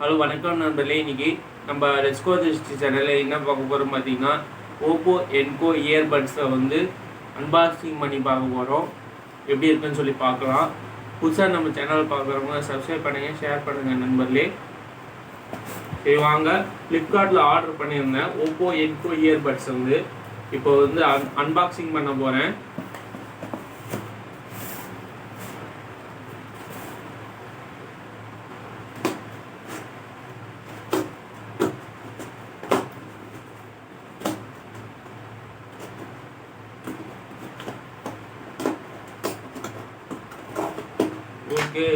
Hello வணக்கம் நண்பர்களே. இன்னைக்கு நம்ம ரெஸ்கோ திருஷ்டி சேனலில் என்ன பார்க்க போகிறோம் பார்த்தீங்கன்னா, ஓப்போ என்கோ இயர்பட்ஸை வந்து அன்பாக்சிங் பண்ணி பார்க்க போகிறோம். எப்படி இருக்குன்னு சொல்லி பார்க்கலாம். புதுசாக நம்ம சேனல் பார்க்குறவங்க சப்ஸ்கிரைப் பண்ணுங்கள், ஷேர் பண்ணுங்கள் நண்பர்களே. சரி வாங்க, ஃப்ளிப்கார்ட்டில் ஆர்டர் பண்ணியிருந்தேன் ஓப்போ என்கோ இயர்பட்ஸ் வந்து இப்போ வந்து அன்பாக்சிங் பண்ண போகிறேன். ஓகே,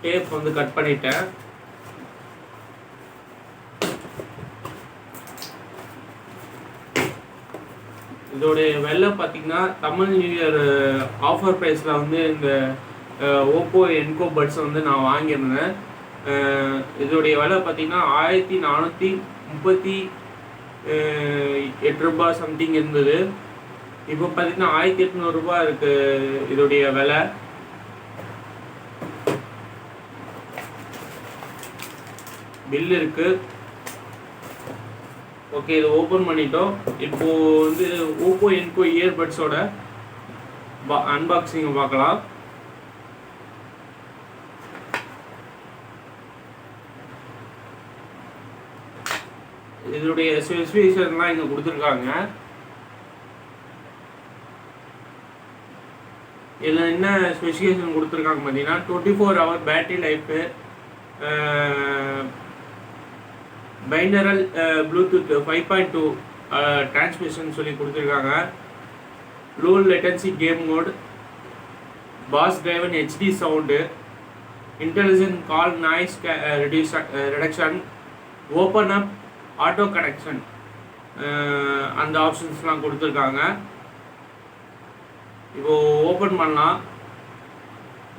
டேப் வந்து கட் பண்ணிட்டேன். இதோடைய விலை பார்த்தீங்கன்னா தமிழ் நியூ இயர் ஆஃபர் ப்ரைஸில் வந்து இந்த ஓப்போ என்கோ பட்ஸ் வந்து நான் வாங்கியிருந்தேன். இதோடைய விலை பார்த்தீங்கன்னா 1438 ரூபாய் சம்திங் இருந்தது. இப்போ பார்த்தீங்கன்னா 1800 ரூபாய் இருக்கு இதோடைய விலை. பில் இருக்கு. ஓகே, இதை ஓப்பன் பண்ணிட்டோம். இப்போ வந்து ஓப்போ என்கோ இயர்பட்ஸோட அன்பாக்சிங் பார்க்கலாம். இதனுடைய ஸ்பெசிஃபிகேஷன்லாம் இங்கே கொடுத்துருக்காங்க. இதில் என்ன ஸ்பெசிஃபிகேஷன் கொடுத்துருக்காங்க பார்த்தீங்கன்னா 24 hour battery life, binaural Bluetooth 5.2 transmission சொல்லி கொடுத்துருக்காங்க. Low latency game mode, bass driven HD sound, intelligent call noise reduction, open up auto connection, அந்த ஆப்ஷன்ஸ்லாம் கொடுத்துருக்காங்க. இப்போது ஓப்பன் பண்ணலாம்.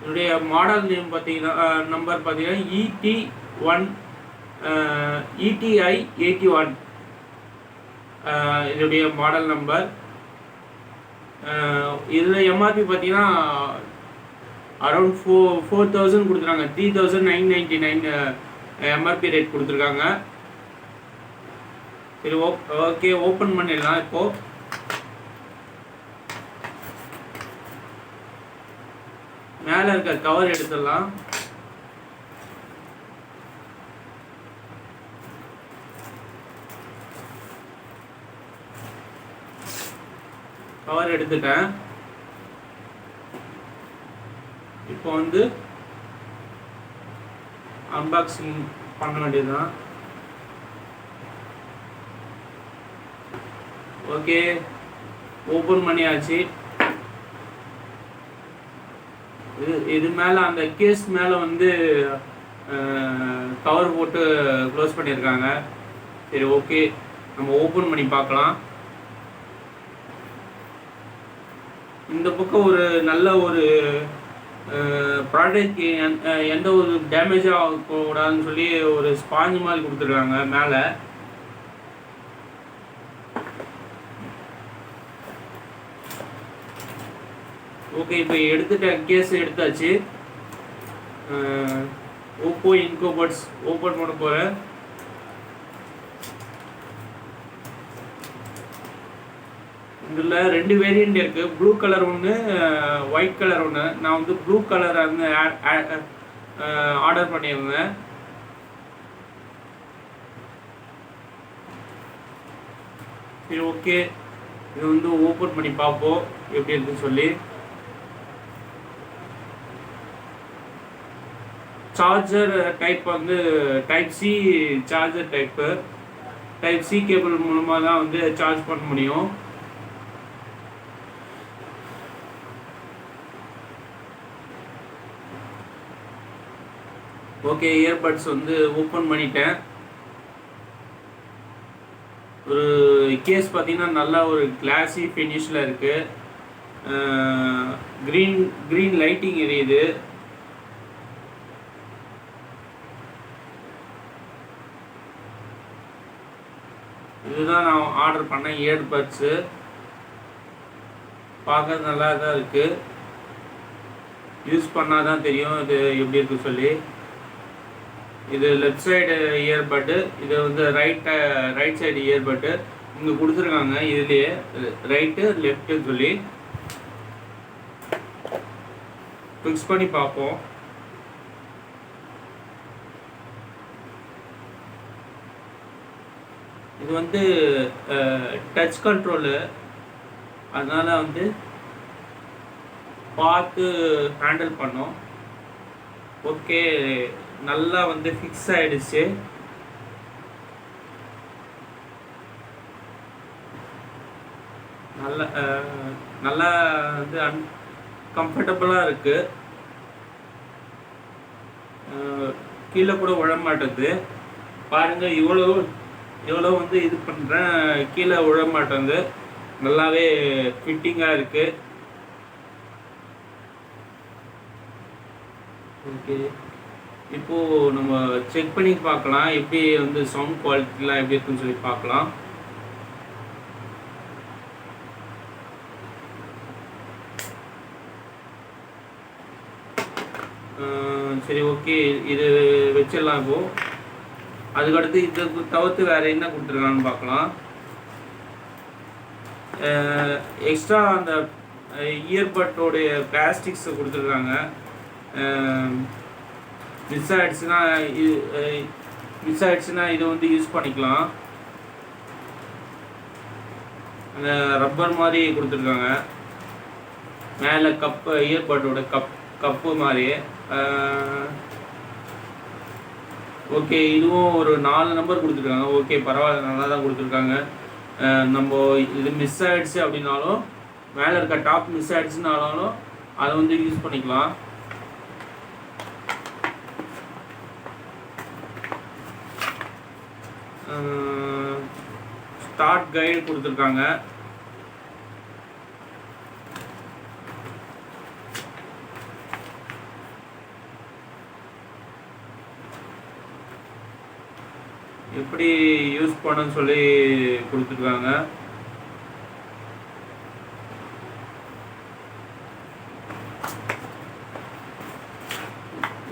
என்னுடைய மாடல் நேம் பார்த்தீங்கன்னா நம்பர் பார்த்தீங்கன்னா ETI 81 இதோடைய மாடல் நம்பர். இதில் எம்ஆர்பி பார்த்தீங்கன்னா அரௌண்ட் 4000 கொடுத்துருக்காங்க. 3999 எம்ஆர்பி ரேட் கொடுத்துருக்காங்க. சரி, ஓகே, ஓப்பன் பண்ணிடலாம். இப்போது மேலே இருக்க கவர் எடுத்துடலாம். கவர் எடுத்துட்டேன். இப்போ வந்து அன்பாக்சிங் பண்ண வேண்டியதுதான். ஓகே, ஓப்பன் பண்ணியாச்சு. இது மேலே அந்த கேஸ் மேலே வந்து கவர் போட்டு க்ளோஸ் பண்ணியிருக்காங்க. சரி, ஓகே, நம்ம ஓப்பன் பண்ணி பார்க்கலாம். இந்த பக்கம் ஒரு நல்ல ஒரு ப்ராடக்ட் எந்த ஒரு டேமேஜாக ஆகக்கூடாதுன்னு சொல்லி ஒரு ஸ்பாஞ்ச் மாதிரி கொடுத்துருக்காங்க மேலே. ஓகே, இப்போ எடுத்துட்டேன், கேஸ் எடுத்தாச்சு. ஓப்போ என்கோ பட்ஸ் ஓப்பன் பண்ண போகிறேன். இதில் 2 வேரியண்ட் இருக்குது. ப்ளூ கலர் ஒன்று, ஒயிட் கலர் ஒன்று. நான் வந்து ப்ளூ கலரை வந்து ஆர்டர் பண்ணியிருந்தேன். சரி, ஓகே, இது வந்து ஓப்பன் பண்ணி பார்ப்போம் எப்படி இருக்குன்னு சொல்லி. சார்ஜர் டைப் வந்து type C charger type. Type C cable மூலமாக தான் வந்து சார்ஜ் பண்ண முடியும். ஓகே, இயர்பட்ஸ் வந்து ஓப்பன் பண்ணிட்டேன். ஒரு கேஸ் பார்த்தீங்கன்னா நல்லா ஒரு கிளாஸி ஃபினிஷில் இருக்குது. க்ரீன் லைட்டிங் எரியுது. இதுதான் நான் ஆர்டர் பண்ண இயர்பட்ஸு. பார்க்க நல்லா தான் இருக்குது. யூஸ் பண்ணால் தான் தெரியும் இது எப்படி இருக்குது சொல்லி. இது லெஃப்ட் சைடு இயர்பட்டு, இது வந்து ரைட் சைடு இயர்பட்டு. இங்கே கொடுத்துருக்காங்க இதுலேயே ரைட்டு லெஃப்ட்டுன்னு சொல்லி ஃபிக்ஸ் பண்ணி பார்ப்போம். இது வந்து டச் கண்ட்ரோலு, அதனால் வந்து பார்த்து ஹேண்டில் பண்ணோம். ஓகே, நல்லா வந்து ஃபிக்ஸ் ஆகிடுச்சு. நல்லா வந்து கம்ஃபர்டபுளாக இருக்குது. கீழே கூட விழ மாட்டேங்குது பாருங்கள். இவ்வளோ வந்து இது பண்ணுறேன், கீழே விழ மாட்டேங்குது. நல்லாவே ஃபிட்டிங்காக இருக்குது. ஓகே, இப்போது நம்ம செக் பண்ணி பார்க்கலாம் எப்படி வந்து சவுண்ட் குவாலிட்டிலாம் எப்படி இருக்குன்னு சொல்லி பார்க்கலாம். சரி, ஓகே, இது வச்சிடலாம். இப்போது அதுக்கடுத்து இதை தவிர்த்து வேறு என்ன கொடுத்துருக்கான்னு பார்க்கலாம். எக்ஸ்ட்ரா அந்த இயர்பட்டோடைய பிளாஸ்டிக்ஸை கொடுத்துருக்காங்க. மிஸ் ஆகிடுச்சுன்னா இது வந்து யூஸ் பண்ணிக்கலாம். அந்த ரப்பர் மாதிரி கொடுத்துருக்காங்க. மேலே இயர்பட்டோட கப்பு மாதிரி. ஓகே, இதுவும் ஒரு 4 நம்பர் கொடுத்துருக்காங்க. ஓகே, பரவாயில்ல, நல்லா தான் கொடுத்துருக்காங்க. நம்ம இது மிஸ் ஆகிடுச்சு அப்படின்னாலும், மேலே இருக்க டாப் மிஸ் ஆகிடுச்சுனாலும் அதை வந்து யூஸ் பண்ணிக்கலாம். ஸ்டார்ட் கைடு கொடுத்துருக்காங்க. எப்படி யூஸ் பண்ணன்னு சொல்லி கொடுத்துருக்காங்க.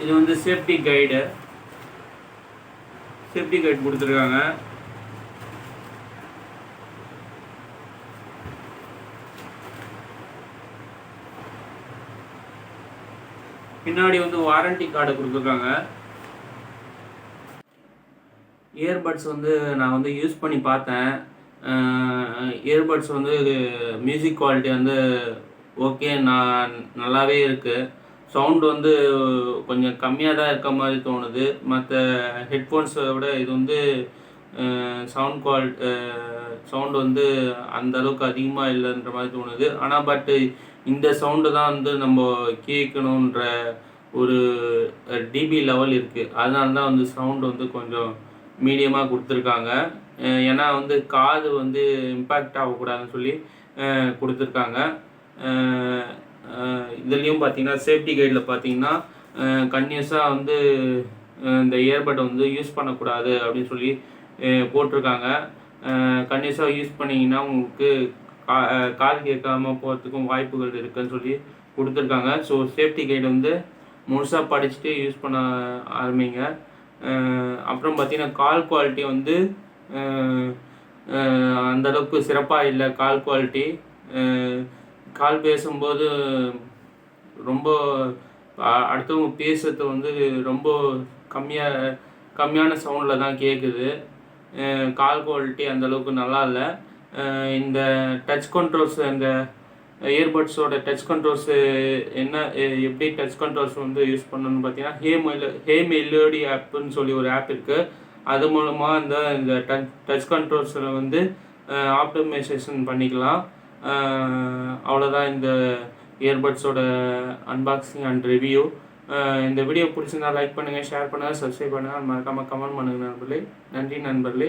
இது வந்து சேஃப்டி கைடு கொடுத்துருக்காங்க. பின்னாடி வந்து வாரண்டி கார்டு கொடுத்துருக்காங்க. இயர்பட்ஸ் வந்து நான் வந்து யூஸ் பண்ணி பார்த்தேன். இயர்பட்ஸ் வந்து மியூசிக் குவாலிட்டி வந்து ஓகே, நல்லாவே இருக்குது. சவுண்டு வந்து கொஞ்சம் கம்மியாக தான் இருக்க மாதிரி தோணுது. மற்ற ஹெட்ஃபோன்ஸை விட இது வந்து சவுண்டு வந்து அந்தளவுக்கு அதிகமாக இல்லைன்ற மாதிரி தோணுது. ஆனால் இந்த சவுண்டு தான் வந்து நம்ம கேட்கணுன்ற ஒரு டிபி லெவல் இருக்குது. அதனால தான் வந்து சவுண்டு வந்து கொஞ்சம் மீடியமாக கொடுத்துருக்காங்க. ஏன்னா வந்து காது வந்து இம்பேக்ட் ஆகக்கூடாதுன்னு சொல்லி கொடுத்துருக்காங்க. இதுலேயும் பார்த்தீங்கன்னா சேஃப்டி கைடில் பார்த்தீங்கன்னா கன்டினியூஸாக வந்து இந்த இயர்பட்டை வந்து யூஸ் பண்ணக்கூடாது அப்படின்னு சொல்லி போட்டிருக்காங்க. கன்டினியூஸாக யூஸ் பண்ணிங்கன்னா உங்களுக்கு காது கேட்காம போகிறதுக்கும் வாய்ப்புகள் இருக்குதுன்னு சொல்லி கொடுத்துருக்காங்க. ஸோ சேஃப்டி கைடு வந்து முழுசாக படிச்சுட்டு யூஸ் பண்ண ஆரம்பிங்க. அப்புறம் பார்த்தீங்கன்னா கால் குவாலிட்டி வந்து அந்தளவுக்கு சிறப்பாக இல்லை. கால் குவாலிட்டி கால் பேசும்போது ரொம்ப அடுத்தவங்க பேசுறது வந்து ரொம்ப கம்மியான சவுண்டில் தான் கேட்குது. கால் குவாலிட்டி அந்தளவுக்கு நல்லா இல்லை. இந்த டச் கண்ட்ரோல்ஸ், இந்த இயர்பட்ஸோட டச் கண்ட்ரோல்ஸு எப்படி டச் கண்ட்ரோல்ஸ் வந்து யூஸ் பண்ணணும்னு பார்த்தீங்கன்னா ஹே மெலோடி ஆப்புன்னு சொல்லி ஒரு ஆப் இருக்குது. அது மூலமாக இந்த டச் கண்ட்ரோல்ஸில் வந்து ஆப்டிமைசேஷன் பண்ணிக்கலாம். அவ்வளோதான் இந்த இயர்பட்ஸோட அன்பாக்சிங் அண்ட் ரிவ்யூ. இந்த வீடியோ பிடிச்சிருந்தா லைக் பண்ணுங்கள், ஷேர் பண்ணுங்கள், சப்ஸ்கிரைப் பண்ணுங்கள், மறக்காமல் கமெண்ட் பண்ணுங்கள் நண்பர்களே. நன்றி நண்பர்களே.